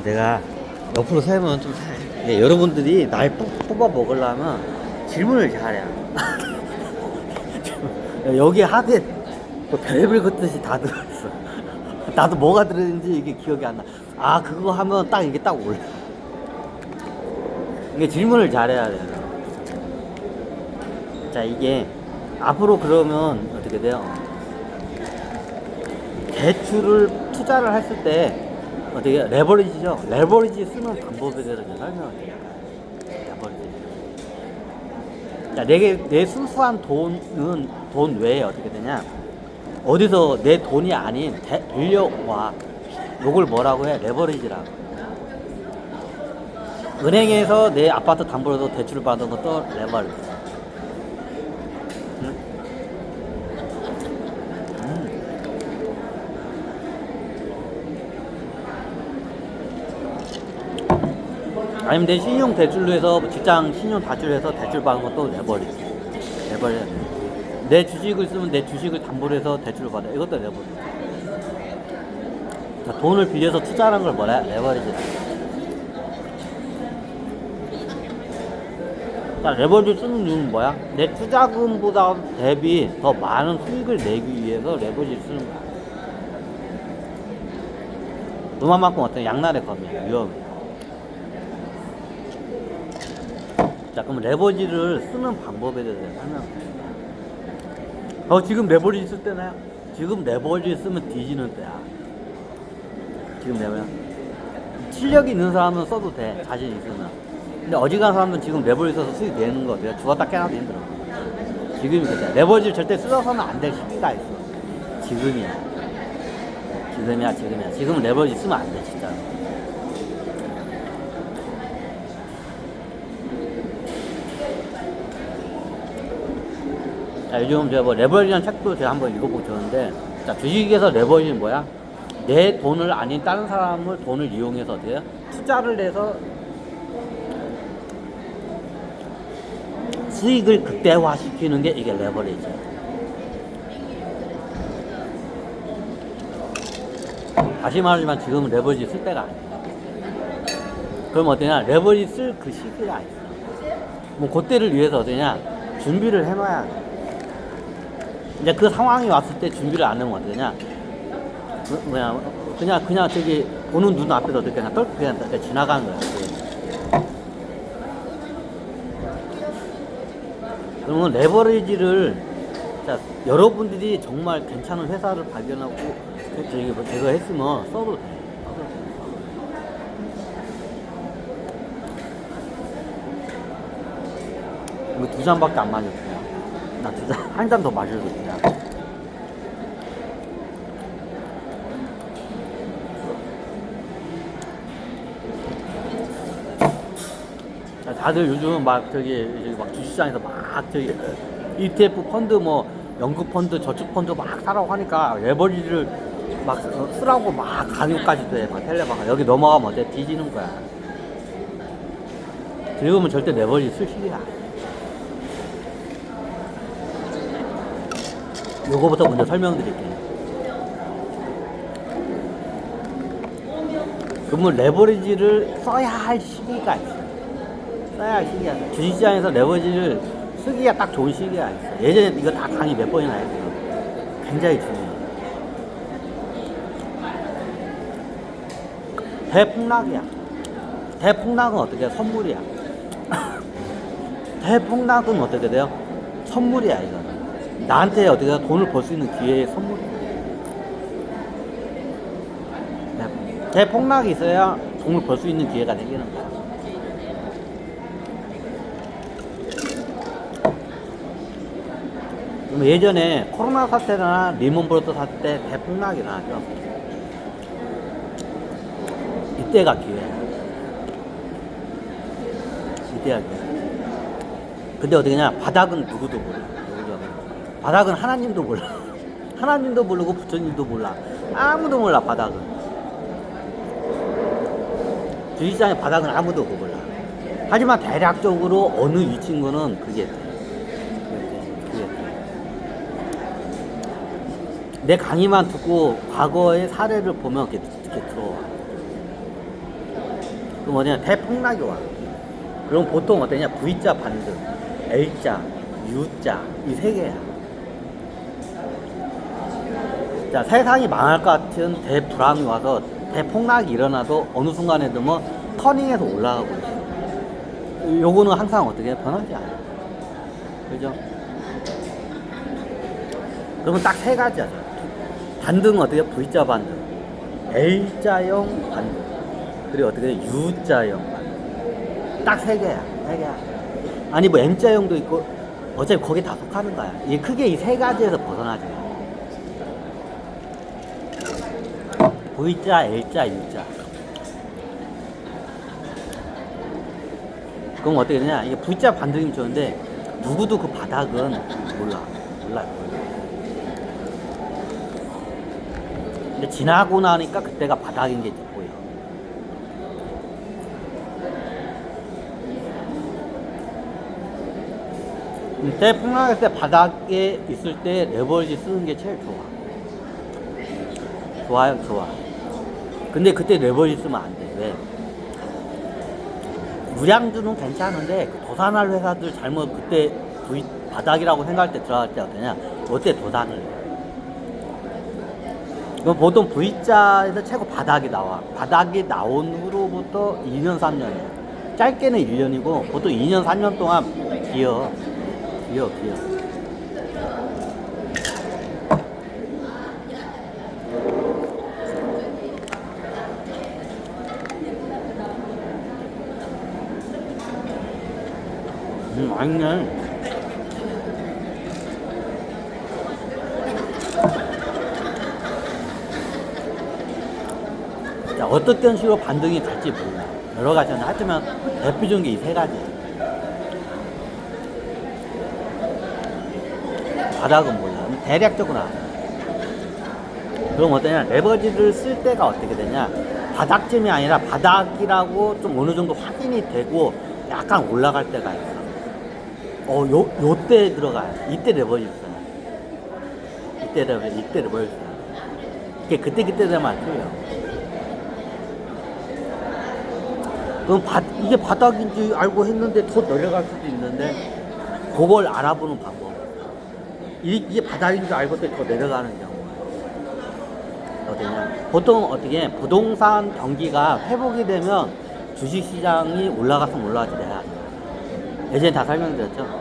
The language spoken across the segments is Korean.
내가 옆으로 세면 좀 여러분들이 날 뽑아 먹으려면 질문을 잘해야. 여기 하드에 뭐 별별 것듯이 다 들어있어. 나도 뭐가 들어있는지 이게 기억이 안 나. 아, 그거 하면 딱 이게 딱 올라. 이게 질문을 잘해야 돼요. 자, 이게 앞으로 그러면 어떻게 돼요? 대출을 투자를 했을 때 어떻게 레버리지죠? 레버리지 쓰는 방법에 대해서 설명할게요. 레버리지. 자, 내 순수한 돈 외에 어떻게 되냐? 어디서 내 돈이 아닌 빌려와. 요걸 뭐라고 해? 레버리지라고. 은행에서 내 아파트 담보로도 대출을 받은 것도 레버리지. 응? 아니면 내 신용 대출로 해서 직장 신용 대출해서 대출 받은 것도 레버리지. 내 주식을 쓰면 내 주식을 담보로 해서 대출을 받아. 이것도 레버리지. 자, 돈을 빌려서 투자하는 걸 뭐라 해? 레버리지. 자, 레버리지 쓰는 이유는 뭐야? 내 투자금보다 대비 더 많은 수익을 내기 위해서 레버리지를 쓰는 거야. 그만큼 어떤 양날의 검이야. 위험해. 자, 그럼 레버리지를 쓰는 방법에 대해서 설명할게. 지금 레버리지 쓸 때나요? 지금 레버리지 쓰면 뒤지는 때야. 지금 내면 실력이 있는 사람은 써도 돼. 자신 있으면. 근데 어지간한 사람은 지금 레버리지 써서 수익 내는 거 내가 죽었다 깨나도 힘들어. 지금이 그때 레버리지를 절대 쓰러서는 안 될 시기가 있어. 지금이야. 지금 레버리지 쓰면 안 돼, 진짜. 자, 요즘 제가 뭐 레버리지라는 책도 제가 한번 읽어보고 줬는데, 자, 주식에서 레버리지는 뭐야? 내 돈을 아닌 다른 사람을 돈을 이용해서 어떻게 해요? 투자를 해서 수익을 극대화시키는 게 이게 레버리지야. 다시 말하지만 지금은 레버리지 쓸 때가 아니야. 그럼 어떠냐? 레버리지 쓸 그 시기가 있어. 뭐 그때를 위해서 어떠냐? 준비를 해놔야 돼. 이제 그 상황이 왔을 때 준비를 안 하면 어떠냐? 그냥 저기 보는 눈 앞에서 어떻게 그냥 떨고 그냥 지나가는 거야. 그러면 레버리지를, 자, 여러분들이 정말 괜찮은 회사를 발견하고 제가 했으면 써도 돼. 이거 2잔밖에 안 마셨어요. 나 2잔, 한 잔 더 마셔도 돼요. 다들 요즘 막 막 주식시장에서 막 ETF 펀드 뭐 연금 펀드 저축 펀드 막 사라고 하니까 레버리지를 막 쓰라고 막 강요까지도 해. 막 텔레방 여기 넘어가면 어때? 뒤지는 거야. 지금은 절대 레버리지 쓸 시기야. 요거부터 먼저 설명드릴게요. 그러면 레버리지를 써야 할 시기가 있어. 주식시장에서 레버리지를 쓰기가 딱 좋은 시기가 있어. 예전에 이거 다 강의 몇 번이나 했어요. 굉장히 중요해. 대폭락이야. 대폭락은 어떻게 해? 선물이야. 대폭락은 어떻게 돼요? 선물이야, 이거는. 나한테 어떻게 돈을 벌 수 있는 기회의 선물이야. 대폭락이 있어야 돈을 벌 수 있는 기회가 생기는 거야. 예전에 코로나 사태나 리먼 브러더스 사태 때 대폭락이 일어나죠. 이때가 기회야. 이때가 기회. 근데 어떻게냐? 바닥은 누구도 몰라. 바닥은 하나님도 몰라. 하나님도 모르고 부처님도 몰라. 아무도 몰라, 바닥은. 주식시장의 바닥은 아무도 몰라. 하지만 대략적으로 어느 위치인 거는 그게 돼. 내 강의만 듣고 과거의 사례를 보면 이렇게 들어와. 그럼 어디냐 대폭락이 와. 그럼 보통 어떠냐 V자 반등, L자, U자 이 세 개야. 자 세상이 망할 것 같은 대불황이 와서 대폭락이 일어나도 어느 순간에 되면 터닝해서 올라가고 있어. 요거는 항상 어떻게 변하지 않아. 그죠? 그러면 딱 세 가지야. 반등은 어떻게 V자 반등, L자형 반등, 그리고 어떻게 U자형 반등. 딱 세 개야. 세 개야. 아니 뭐 M자형도 있고 어차피 거기 다 속하는 거야. 이 크게 이 세 가지에서 벗어나지 마. V자, L자, U자. 그럼 어떻게 되냐? 이게 V자 반등이면 좋은데 누구도 그 바닥은 몰라. 근데 지나고 나니까 그때가 바닥인 게 이제 보여. 대폭락할 때 바닥에 있을 때 레버리지 쓰는 게 제일 좋아. 좋아요, 좋아. 근데 그때 레버리지 쓰면 안 돼. 왜? 무량주는 괜찮은데 그 도산할 회사들 잘못 그때 바닥이라고 생각할 때 들어갈 때 어떠냐? 그때 도산을 해. 그럼 보통 V자에서 최고 바닥이 나와. 바닥이 나온 후로부터 2년, 3년이야. 짧게는 1년이고 보통 2년, 3년 동안 기어. 아니네. 자, 어떤 식으로 반등이 갈지 몰라. 여러 가지는 하지만 대표적인 게 이 세 가지. 바닥은 몰라. 대략적으로 알아. 그럼 어떠냐? 레버리지를 쓸 때가 어떻게 되냐? 바닥쯤이 아니라 바닥이라고 좀 어느 정도 확인이 되고 약간 올라갈 때가 있어. 요때 들어가요. 이때 레버리지 써요. 이때 레버리지 써요. 이게 그때 되면 안 틀려. 그럼 이게 바닥인지 알고 했는데 더 내려갈 수도 있는데 그걸 알아보는 방법. 이게 바닥인 줄 알고 더 내려가는 경우 어떠냐? 보통 어떻게 부동산 경기가 회복이 되면 주식시장이 올라갔으면 올라가지 내가 예전에 다 설명드렸죠.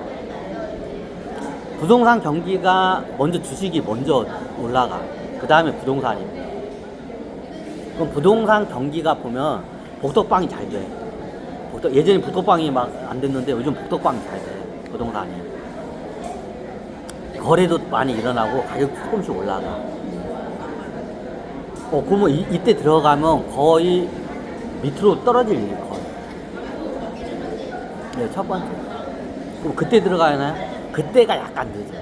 부동산 경기가 먼저 주식이 먼저 올라가. 그 다음에 부동산이. 그럼 부동산 경기가 보면 복덕방이 잘 돼. 예전에 복덕방이 막 안 됐는데 요즘 복덕방이 잘 돼. 부동산이. 거래도 많이 일어나고 가격 조금씩 올라가. 그러면 이때 들어가면 거의 밑으로 떨어질 일이 거의. 네, 첫 번째. 그럼 그때 들어가야 하나요? 그때가 약간 늦어.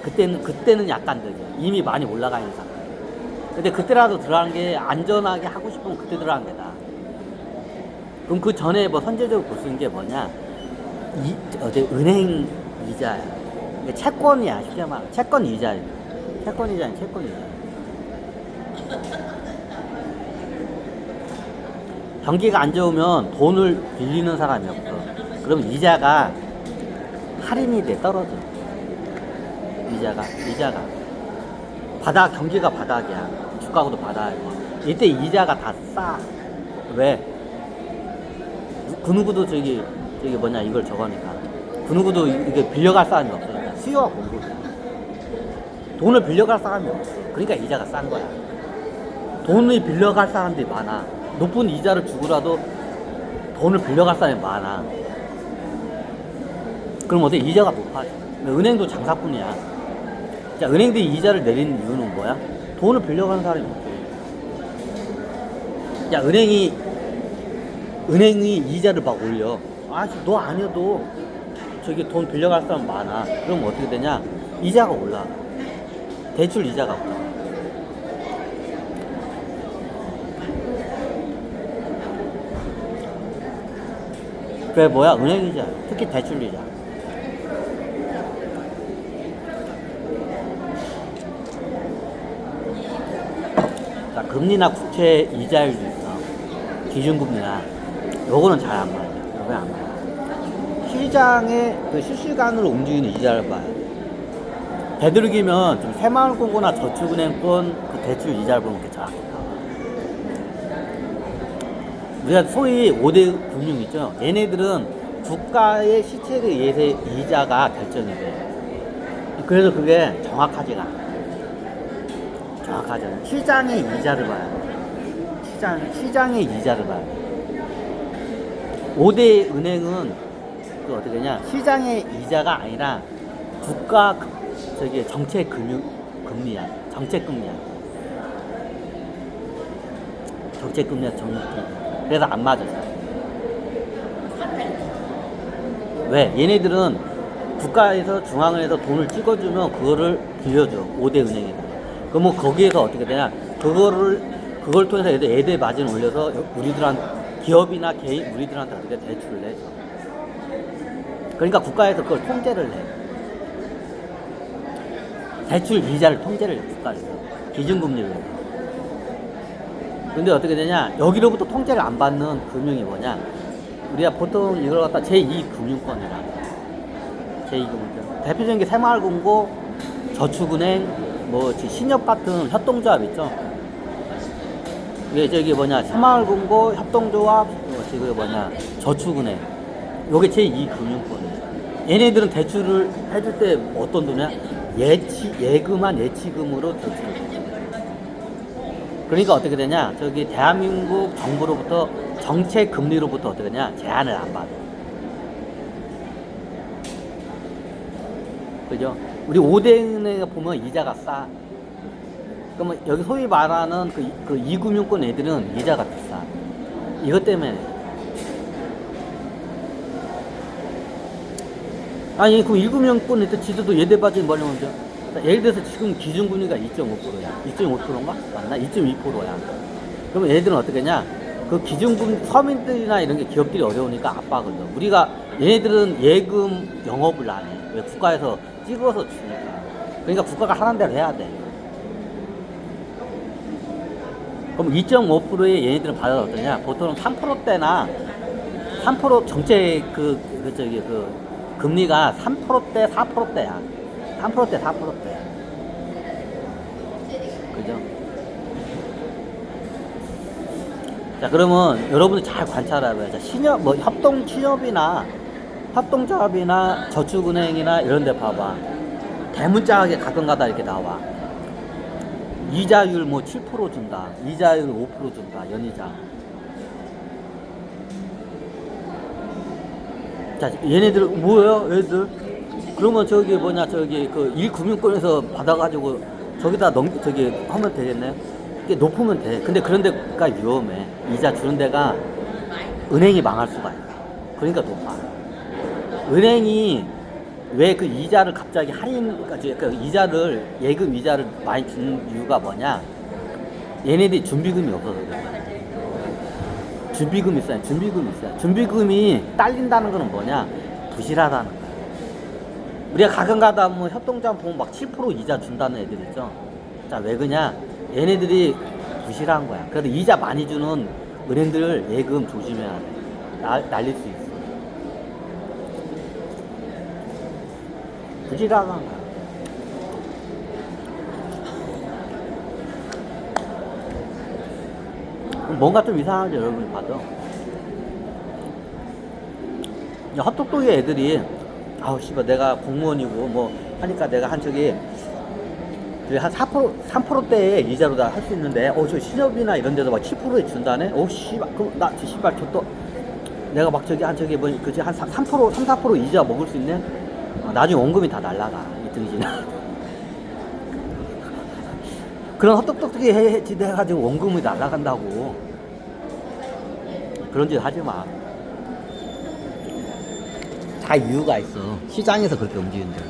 그때는 약간 늦어. 이미 많이 올라가 있는 상태. 근데 그때라도 들어가는 게 안전하게 하고 싶으면 그때 들어가는 게 나아. 그럼 그 전에 뭐 선제적으로 볼 수 있는 게 뭐냐? 은행 이자야. 채권이야, 쉽게 말하면. 채권 이자야. 채권 이자. 경기가 안 좋으면 돈을 빌리는 사람이 없어. 그럼 이자가 할인이 돼, 떨어져. 이자가. 경기가 바닥이야. 주가고도 바닥이고. 이때 이자가 다 싸. 왜? 그 누구도 이걸 저거니까. 그 누구도 이게 빌려갈 사람이 없으니까. 수요와 공급. 돈을 빌려갈 사람이 없어. 그러니까 이자가 싼 거야. 돈을 빌려갈 사람들이 많아. 높은 이자를 주고라도 돈을 빌려갈 사람이 많아. 그럼 어때? 이자가 높아져. 은행도 장사꾼이야. 자, 은행들이 이자를 내리는 이유는 뭐야? 돈을 빌려가는 사람이 없어. 야, 은행이 이자를 막 올려. 너 아니어도 저기 돈 빌려갈 사람 많아. 그럼 어떻게 되냐? 이자가 올라. 대출 이자가 올라. 그게 뭐야? 은행 이자. 특히 대출 이자. 자, 금리나 국채 이자율도 있어. 기준금리나 요거는 잘 안 맞아요. 요거 안 맞아요. 시장의 그 실시간으로 움직이는 이자를 봐야 돼요. 되도록이면 좀 새마을금고나 저축은행권 그 대출 이자를 보면 이렇게 정확히 나와요. 우리가 소위 5대 금융 있죠. 얘네들은 국가의 시책에 의해서 이자가 결정이 돼요. 그래서 그게 정확하지가 않아요. 정확하지 않아요. 시장의 이자를 봐야 돼요. 시장의 이자를 봐야 돼요. 5대 은행은 그 어떻게 냐 시장의 이자가 아니라 국가 저기 정책 금리야. 정책 금리야. 정책 금리야. 그래서 안 맞아요. 왜? 얘네들은 국가에서 중앙은에서 돈을 찍어주면 그거를 빌려줘. 5대 은행에다. 그러면 거기에서 어떻게 되냐? 그걸 통해서 애들 마진 올려서 기업이나 개인, 우리들한테 어떻게 대출을 내죠. 그러니까 국가에서 그걸 통제를 해. 대출 이자를 통제를 해, 국가에서. 기준금리를. 근데 어떻게 되냐? 여기로부터 통제를 안 받는 금융이 뭐냐? 우리가 보통 이걸 갖다 제2금융권이라. 제2금융권. 대표적인 게 새마을금고, 저축은행, 뭐, 신협 같은 협동조합 있죠? 이게 새마을금고, 협동조합, 저축은행. 요게 제2금융권이에요. 얘네들은 대출을 해줄 때 어떤 돈이야? 예금한 예치금으로 대출을 해요. 그러니까 어떻게 되냐? 대한민국 정부로부터 정책 금리로부터 어떻게 되냐? 제한을 안 받아. 그죠? 우리 5대 은행에 보면 이자가 싸. 그러면 여기 소위 말하는 그 2금융권 애들은 이자가 비싸. 이것 때문에. 아니, 그럼 1금융권 애들 지도도 예대받지 뭐냐 먼저. 예를 들어서 지금 기준금리가 2.5%야. 2.5%인가? 맞나? 2.2%야. 그러면 얘네들은 어떻게 하냐? 그 기준금, 서민들이나 이런 게 기업들이 어려우니까 압박을 줘. 얘네들은 예금 영업을 안 해. 왜? 국가에서 찍어서 주니까. 그러니까 국가가 하는 대로 해야 돼. 그럼 2.5%에 얘네들은 받아서 어떠냐? 보통 3%대나 3% 정책 금리가 3%대, 4%대야. 3%대, 4%대야. 그죠? 자, 그러면 여러분들 잘 관찰해봐요. 협동조합이나 저축은행이나 이런 데 봐봐. 대문짝하게 가끔가다 이렇게 나와. 이자율 7% 준다. 이자율 5% 준다. 연이자. 자, 얘네들 뭐예요? 얘들? 그러면 그 1금융권에서 받아가지고 저기다 하면 되겠네요? 이게 높으면 돼. 근데 그런 데가 위험해. 이자 주는 데가 은행이 망할 수가 있어. 그러니까 높아. 은행이 왜 그 이자를 갑자기 이자를, 예금 이자를 많이 주는 이유가 뭐냐? 얘네들이 준비금이 없어서 그래. 준비금이 있어요. 준비금이 딸린다는 거는 뭐냐? 부실하다는 거야. 우리가 가끔가다 협동조합 보면 7% 이자 준다는 애들 있죠? 자, 왜 그러냐? 얘네들이 부실한 거야. 그래도 이자 많이 주는 은행들 예금 조심해야 돼. 날릴 수 있어. 부실한 거야. 뭔가 좀 이상하죠, 여러분이 봐도. 헛똑똑이 애들이, 씨발, 내가 공무원이고, 하니까 내가 한 3%대의 이자로 다 할 수 있는데, 저 신협이나 이런 데도 7%에 준다네? 씨발, 그럼 씨발, 내가 한 3%, 4% 이자 먹을 수 있네? 나중에 원금이 다 날라가, 이 등신아. 그런 헛똑똑하게 해가지고 원금이 날라간다고. 그런 짓 하지 마. 다 이유가 있어. 시장에서 그렇게 움직이는 거야.